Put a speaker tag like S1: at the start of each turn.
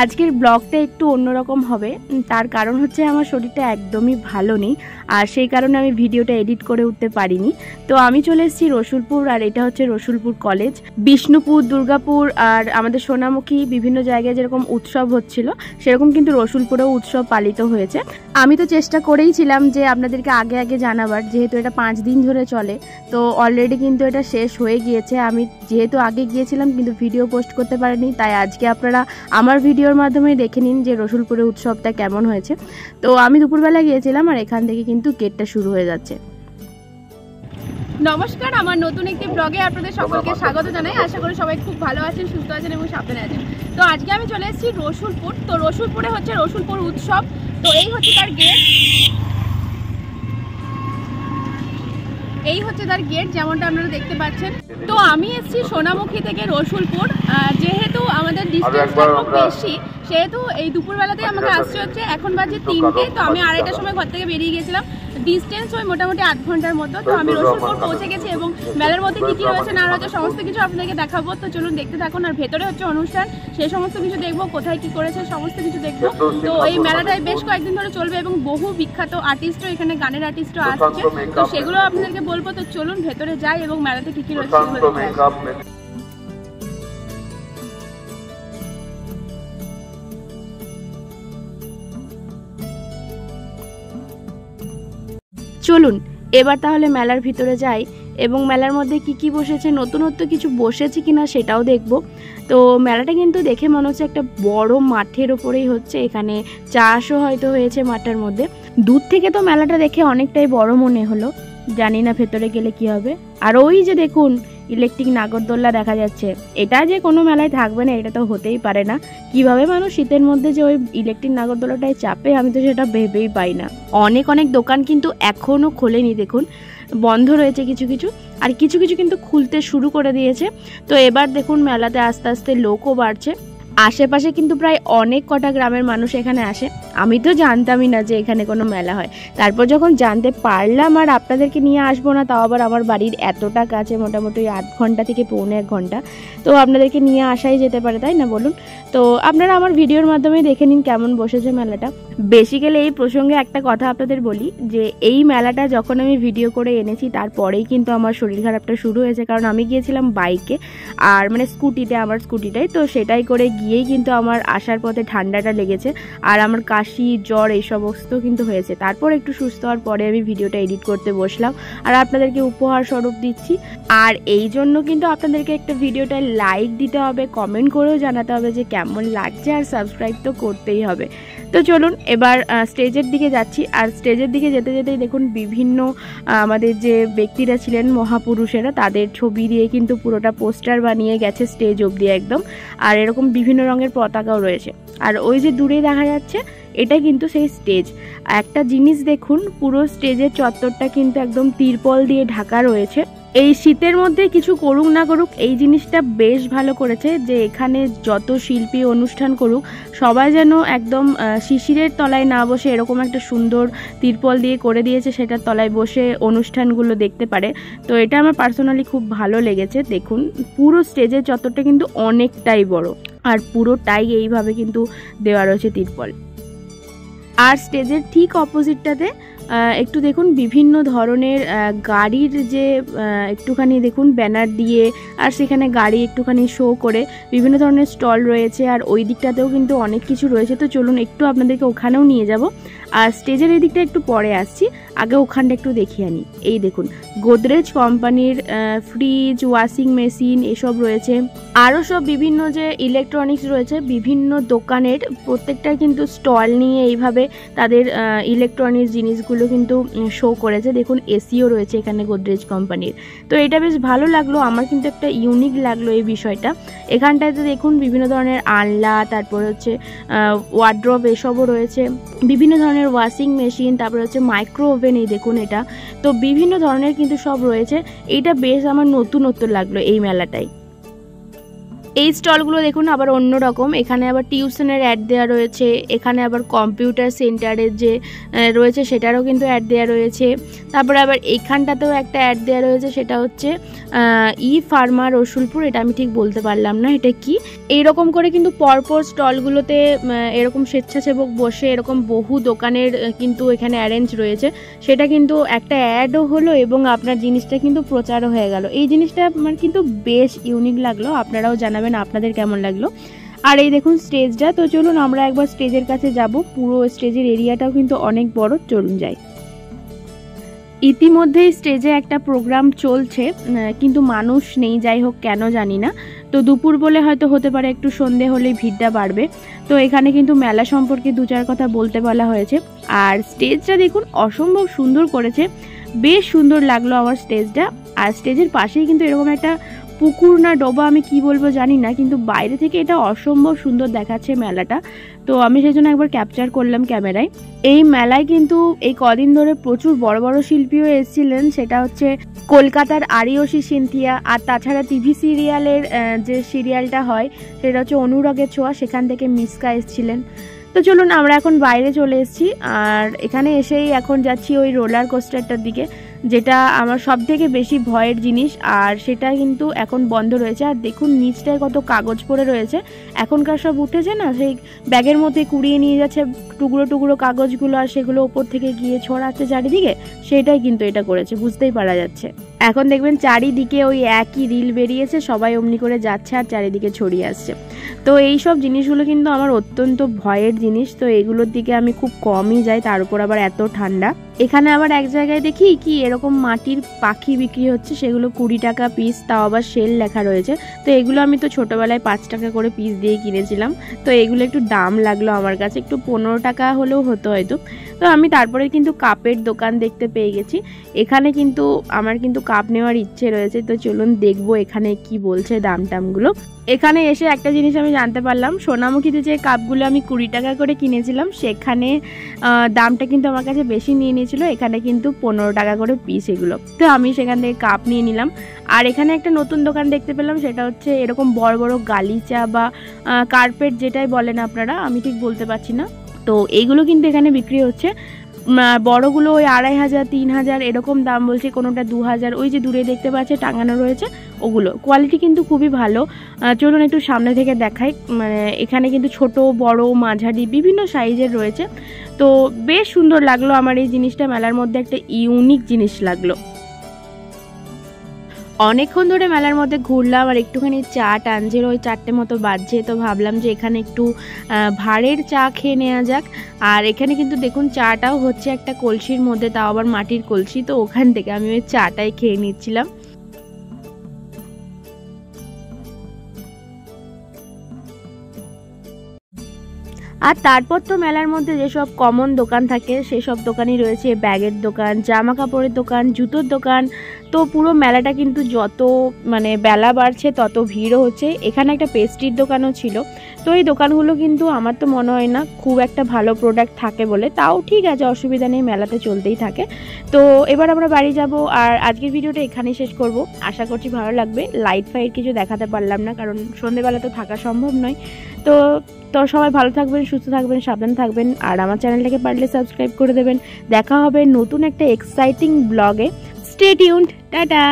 S1: আজকের ব্লগটা একটু অন্যরকম হবে, তার কারণ হচ্ছে আমার শরীরটা একদমই ভালো নেই, আর সেই কারণে আমি ভিডিওটা এডিট করে উঠতে পারিনি। তো আমি চলে এসেছি রসুলপুর, আর এটা হচ্ছে রসুলপুর কলেজ। বিষ্ণুপুর, দুর্গাপুর আর আমাদের সোনামুখী বিভিন্ন জায়গায় যেরকম উৎসব হচ্ছিল সেরকম কিন্তু রসুলপুরেও উৎসব পালিত হয়েছে। আমি তো চেষ্টা করেই ছিলাম যে আপনাদেরকে আগে আগে জানাবার, যেহেতু এটা 5 দিন ধরে চলে, তো অলরেডি কিন্তু এটা শেষ হয়ে গিয়েছে। আমি যেহেতু আগে গিয়েছিলাম কিন্তু ভিডিও পোস্ট করতে পারিনি, তাই আজকে আপনারা আমার ভিডিওর মাধ্যমে দেখে নিন যে রসুলপুরে উৎসবটা কেমন হয়েছে। তো আমি দুপুরবেলা গিয়েছিলাম, আর এখান থেকে কিন্তু গেটটা শুরু হয়ে যাচ্ছে। নমস্কার, আমার নতুন একটি ব্লগে আপনাদের সকলকে স্বাগত জানাই। আশা করি সবাই খুব ভালো আছেন, সুস্থ আছেন এবং সাবধানে আছেন। তো আজকে আমি চলে এসেছি রসুলপুর। তো রসুলপুরে হচ্ছে রসুলপুর উৎসব। তো এই হচ্ছে তার গেট, এই হচ্ছে তার গেট, যেমনটা আপনারা দেখতে পাচ্ছেন। তো আমি এসেছি সোনামুখী থেকে রসুলপুর। যেহেতু আমাদের ডিস্টেন্সটা খুব বেশি, সেহেতু এই দুপুরবেলাতে আমাকে আসতে হচ্ছে। এখন বাজে 3টে, তো আমি 2:30টার সময় ঘর থেকে বেরিয়ে গেছিলাম। ডিস্টেন্স ওই মোটামুটি 8 ঘন্টার মতো। তো আমি রসুলপুর পৌঁছে গেছি এবং মেলার মধ্যে কি কি রয়েছে না রয়েছে সমস্ত কিছু আপনাদেরকে দেখাবো। তো চলুন দেখতে থাকুন। আর ভেতরে হচ্ছে অনুষ্ঠান, সেই সমস্ত কিছু দেখবো, কোথায় কি করেছে সমস্ত কিছু দেখবো। তো এই মেলাটায় বেশ কয়েকদিন ধরে চলবে এবং বহু বিখ্যাত আর্টিস্টও এখানে, গানের আর্টিস্টও আসছে, তো সেগুলো আপনাদেরকে বলবো। তো চলুন ভেতরে যাই এবং মেলাতে কি কি রয়েছে সেগুলো দেখতে আসি। চলুন এবার তাহলে মেলার ভিতরে যাই এবং মেলার মধ্যে কি কি বসেছে, নতুনত্ব কিছু বসেছে কিনা সেটাও দেখব। তো মেলাটা কিন্তু দেখে মনে হচ্ছে একটা বড় মাঠের ওপরেই হচ্ছে, এখানে চাষও হয়তো হয়েছে মাঠের মধ্যে। দূর থেকে তো মেলাটা দেখে অনেকটাই বড় মনে হলো, জানি না ভেতরে গেলে কি হবে। আর ওই যে দেখুন ইলেকট্রিক নাগরদোল্লা দেখা যাচ্ছে, এটা যে কোনো মেলায় থাকবে না এটা তো হতেই পারে না। কিভাবে মানুষ শীতের মধ্যে যে ওই ইলেকট্রিক নাগরদোল্লাটায় চাপে, আমি তো সেটা ভেবেই পাই না। অনেক অনেক দোকান কিন্তু এখনো খোলেনি, দেখুন বন্ধ রয়েছে কিছু কিছু, আর কিছু কিছু কিন্তু খুলতে শুরু করে দিয়েছে। তো এবার দেখুন মেলাতে আস্তে আস্তে লোকও বাড়ছে। আশেপাশে কিন্তু প্রায় অনেক কটা গ্রামের মানুষ এখানে আসে। আমি তো জানতামই না যে এখানে কোনো মেলা হয়, তারপর যখন জানতে পারলাম আর আপনাদেরকে নিয়ে আসবো না, তাও আবার আমার বাড়ির এতটা কাছে, মোটামুটি 8 ঘন্টা থেকে পৌনে 1 ঘন্টা, তো আপনাদেরকে নিয়ে আসাই যেতে পারে, তাই না বলুন? তো আপনারা আমার ভিডিওর মাধ্যমে দেখে নিন কেমন বসেছে মেলাটা। বেসিক্যালি এই প্রসঙ্গে একটা কথা আপনাদের বলি, যে এই মেলাটা যখন আমি ভিডিও করে এনেছি তারপরেই কিন্তু আমার শরীর খারাপটা শুরু হয়েছে, কারণ আমি গিয়েছিলাম বাইকে, আর মানে স্কুটিতে, আমার স্কুটিটাই, তো সেটাই করে গিয়েই কিন্তু আমার আসার পথে ঠান্ডাটা লেগেছে, আর আমার কাশি, জ্বর এই সমস্ত কিন্তু হয়েছে। তারপর একটু সুস্থ হওয়ার পরে আমি ভিডিওটা এডিট করতে বসলাম, আর আপনাদেরকে উপহার স্বরূপ দিচ্ছি। আর এই জন্য কিন্তু আপনাদেরকে একটা ভিডিওটায় লাইক দিতে হবে, কমেন্ট করেও জানাতে হবে যে কেমন লাগছে, আর সাবস্ক্রাইব তো করতেই হবে। তো চলুন এবার স্টেজের দিকে যাচ্ছি। আর স্টেজের দিকে যেতে যেতেই দেখুন বিভিন্ন আমাদের যে ব্যক্তিরা ছিলেন, মহাপুরুষেরা, তাদের ছবি দিয়ে কিন্তু পুরোটা পোস্টার বানিয়ে গেছে স্টেজ অবধি একদম। আর এরকম বিভিন্ন রঙের পতাকাও রয়েছে। আর ওই যে দূরে দেখা যাচ্ছে, এটা কিন্তু সেই স্টেজ। একটা জিনিস দেখুন, পুরো স্টেজের চত্বরটা কিন্তু একদম তিরপল দিয়ে ঢাকা রয়েছে। এই শীতের মধ্যে কিছু করুক না করুক, এই জিনিসটা বেশ ভালো করেছে যে এখানে যত শিল্পী অনুষ্ঠান করুক, সবাই যেন একদম শিশিরের তলায় না বসে এরকম একটা সুন্দর তিরপল দিয়ে করে দিয়েছে, সেটার তলায় বসে অনুষ্ঠানগুলো দেখতে পারে। তো এটা আমার পার্সোনালি খুব ভালো লেগেছে। দেখুন পুরো স্টেজের চত্বরটা কিন্তু অনেকটাই বড়, আর পুরোটাই এইভাবে কিন্তু দেওয়া রয়েছে তিরপল। আর স্টেজের ঠিক অপোজিটটাতে একটু দেখুন বিভিন্ন ধরনের গাড়ির যে একটুখানি দেখুন ব্যানার দিয়ে, আর সেখানে গাড়ি একটুখানি শো করে বিভিন্ন ধরনের স্টল রয়েছে, আর ওই দিকটাতেও কিন্তু অনেক কিছু রয়েছে। তো চলুন একটু আপনাদেরকে ওখানেও নিয়ে যাব। আর স্টেজের এই দিকটা একটু পরে আসছি, আগে ওখানটা একটু দেখিয়ে আনি। এই দেখুন গোদরেজ কোম্পানির ফ্রিজ, ওয়াশিং মেশিন এসব রয়েছে, আরও সব বিভিন্ন যে ইলেকট্রনিক্স রয়েছে, বিভিন্ন দোকানের প্রত্যেকটার কিন্তু স্টল নিয়ে এইভাবে তাদের ইলেকট্রনিক্স জিনিসগুলো কিন্তু শো করেছে। দেখুন এসিও রয়েছে এখানে গোদরেজ কোম্পানির। তো এটা বেশ ভালো লাগলো, আমার কিন্তু একটা ইউনিক লাগলো এই বিষয়টা। এখানটাতে দেখুন বিভিন্ন ধরনের আনলা, তারপর হচ্ছে ওয়ার্ড্রপ এসবও রয়েছে, বিভিন্ন ধরনের ওয়াশিং মেশিন, তারপর হচ্ছে মাইক্রো ওভেন, এই দেখুন এটা। তো বিভিন্ন ধরনের কিন্তু সব রয়েছে। এইটা বেশ আমার নতুনত্ব লাগলো এই মেলাটায়। এই স্টলগুলো দেখুন আবার অন্যরকম, এখানে আবার টিউশনের অ্যাড দেওয়া রয়েছে, এখানে আবার কম্পিউটার সেন্টারের যে রয়েছে সেটারও কিন্তু অ্যাড দেওয়া রয়েছে। তারপরে আবার এইখানটাতেও একটা অ্যাড দেওয়া রয়েছে, সেটা হচ্ছে ই ফার্মা রসুলপুর, এটা আমি ঠিক বলতে পারলাম না এটা কি। এইরকম করে কিন্তু পরপর স্টলগুলোতে এরকম স্বেচ্ছাসেবক বসে এরকম বহু দোকানের কিন্তু এখানে অ্যারেঞ্জ রয়েছে, সেটা কিন্তু একটা অ্যাডও হলো এবং আপনার জিনিসটা কিন্তু প্রচারও হয়ে গেল। এই জিনিসটা আমার কিন্তু বেশ ইউনিক লাগলো, আপনারাও জানাবেন আপনাদের কেমন লাগলো। আর এই দেখুন স্টেজটা, তো চলুন আমরা একবার স্টেজের কাছে যাব। পুরো স্টেজের এরিয়াটাও কিন্তু অনেক বড়, চলুন যাই। ইতিমধ্যেই স্টেজে একটা প্রোগ্রাম চলছে কিন্তু মানুষ নেই, যাই হোক কেন জানি না। তো দুপুর বলে হয়তো হতে পারে, একটু সন্ধে হলেই ভিড়টা বাড়বে। তো এখানে কিন্তু মেলা সম্পর্কে 2-4 কথা বলতে বলা হয়েছে। আর স্টেজটা দেখুন অসম্ভব সুন্দর করেছে, বেশ সুন্দর লাগলো আমার স্টেজটা। আর স্টেজের পাশেই কিন্তু এরকম একটা পুকুর না ডোবা আমি কি বলবো জানি না, কিন্তু বাইরে থেকে এটা অসম্ভব সুন্দর দেখাচ্ছে মেলাটা। তো আমি সেই জন্য একবার ক্যাপচার করলাম ক্যামেরায়। এই মেলায় কিন্তু এই কদিন ধরে প্রচুর বড় বড় শিল্পীও এসেছিলেন, সেটা হচ্ছে কলকাতার আরিয়সী সিনথিয়া, আর তাছাড়া টিভি সিরিয়ালের যে সিরিয়ালটা হয় সেটা হচ্ছে অনুরাগের ছোঁয়া, সেখান থেকে মিসকা এসেছিলেন। তো চলুন আমরা এখন বাইরে চলে এসেছি, আর এখানে এসেই এখন যাচ্ছি ওই রোলার কোস্টারটার দিকে, যেটা আমার সব থেকে বেশি ভয়ের জিনিস, আর সেটা কিন্তু এখন বন্ধ রয়েছে। আর দেখুন নিচটায় কত কাগজ পড়ে রয়েছে, এখনকার সব উঠেছে না, সেই ব্যাগের মধ্যে কুড়িয়ে নিয়ে যাচ্ছে টুকরো টুকরো কাগজগুলো, আর সেগুলো ওপর থেকে গিয়ে ছড়াচ্ছে চারিদিকে, সেটাই কিন্তু এটা করেছে, বুঝতেই পারা যাচ্ছে। এখন দেখবেন চারিদিকে ওই একই রিল বেরিয়েছে, সবাই অমনি করে যাচ্ছে আর চারিদিকে ছড়িয়ে আসছে। তো এই সব জিনিসগুলো কিন্তু আমার অত্যন্ত ভয়ের জিনিস, তো এগুলোর দিকে আমি খুব কমই যাই, তার উপর আবার এত ঠান্ডা। এখানে আবার এক জায়গায় দেখি কি এরকম মাটির পাখি বিক্রি হচ্ছে, সেগুলো 20 টাকা পিস, তাও আবার সেল লেখা রয়েছে। তো এগুলো আমি তো ছোটোবেলায় 5 টাকা করে পিস দিয়ে কিনেছিলাম, তো এগুলো একটু দাম লাগলো আমার কাছে, একটু 15 টাকা হলেও হতো হয়তো। তো আমি তারপরে কিন্তু কাপের দোকান দেখতে পেয়ে গেছি, এখানে কিন্তু আমার কিন্তু কাপ নেওয়ার ইচ্ছে রয়েছে। তো চলুন দেখবো এখানে কি বলছে দাম টামগুলো। এখানে এসে একটা জিনিস আমি জানতে পারলাম, সোনামুখীতে যে কাপগুলো আমি 20 টাকা করে কিনেছিলাম সেখানে দামটা কিন্তু আমার কাছে বেশি নিয়ে নিয়েছিল, এখানে কিন্তু 15 টাকা করে পিস এগুলো। তো আমি সেখান থেকে কাপ নিয়ে নিলাম। আর এখানে একটা নতুন দোকান দেখতে পেলাম, সেটা হচ্ছে এরকম বড় বড় গালিচা বা কার্পেট যেটাই বলেন আপনারা, আমি ঠিক বলতে পারছি না। তো এইগুলো কিন্তু এখানে বিক্রি হচ্ছে, বড়গুলো ওই 2500 3000 এরকম দাম বলছে, কোনোটা 2000। ওই যে দূরে দেখতে পাচ্ছে টাঙানো রয়েছে ওগুলো, কোয়ালিটি কিন্তু খুবই ভালো। চলুন একটু সামনে থেকে দেখাই। মানে এখানে কিন্তু ছোট বড় মাঝারি বিভিন্ন সাইজের রয়েছে, তো বেশ সুন্দর লাগলো আমার এই জিনিসটা, মেলার মধ্যে একটা ইউনিক জিনিস লাগলো। অনেকক্ষণ ধরে মেলার মধ্যে ঘুরলাম, আর একটুখানি চা টানছিল, ওই 4টে মতো বাজছে, তো ভাবলাম যে এখানে একটু ভাঁড়ের চা খেয়ে নেওয়া যাক। আর এখানে কিন্তু দেখুন চাটাও হচ্ছে একটা কলসির মধ্যে, তাও আবার মাটির কলসি, তো ওখান থেকে আমি ওই চাটাই খেয়ে নিচ্ছিলাম। আর তারপর তো মেলার মধ্যে যেসব কমন দোকান থাকে সেসব দোকানই রয়েছে, ব্যাগের দোকান, জামা কাপড়ের দোকান, জুতোর দোকান। তো পুরো মেলাটা কিন্তু যত মানে বেলা বাড়ছে তত ভিড়ও হচ্ছে। এখানে একটা পেস্ট্রির দোকানও ছিল, তো এই দোকানগুলো কিন্তু আমার তো মনে হয় না খুব একটা ভালো প্রোডাক্ট থাকে বলে, তাও ঠিক আছে, অসুবিধা নেই, মেলাতে চলতেই থাকে। তো এবার আমরা বাড়ি যাব, আর আজকের ভিডিওটা এখানেই শেষ করব। আশা করছি ভালো লাগবে। লাইট ফাইট কিছু দেখাতে পারলাম না, কারণ সন্ধ্যেবেলা তো থাকা সম্ভব নয়। তো সবাই ভালো থাকবেন, সুস্থ থাকবেন, সাবধান থাকবেন, আর আমার চ্যানেলটাকে পারলে সাবস্ক্রাইব করে দেবেন। দেখা হবে নতুন একটা এক্সাইটিং ব্লগে। Stay tuned, tata.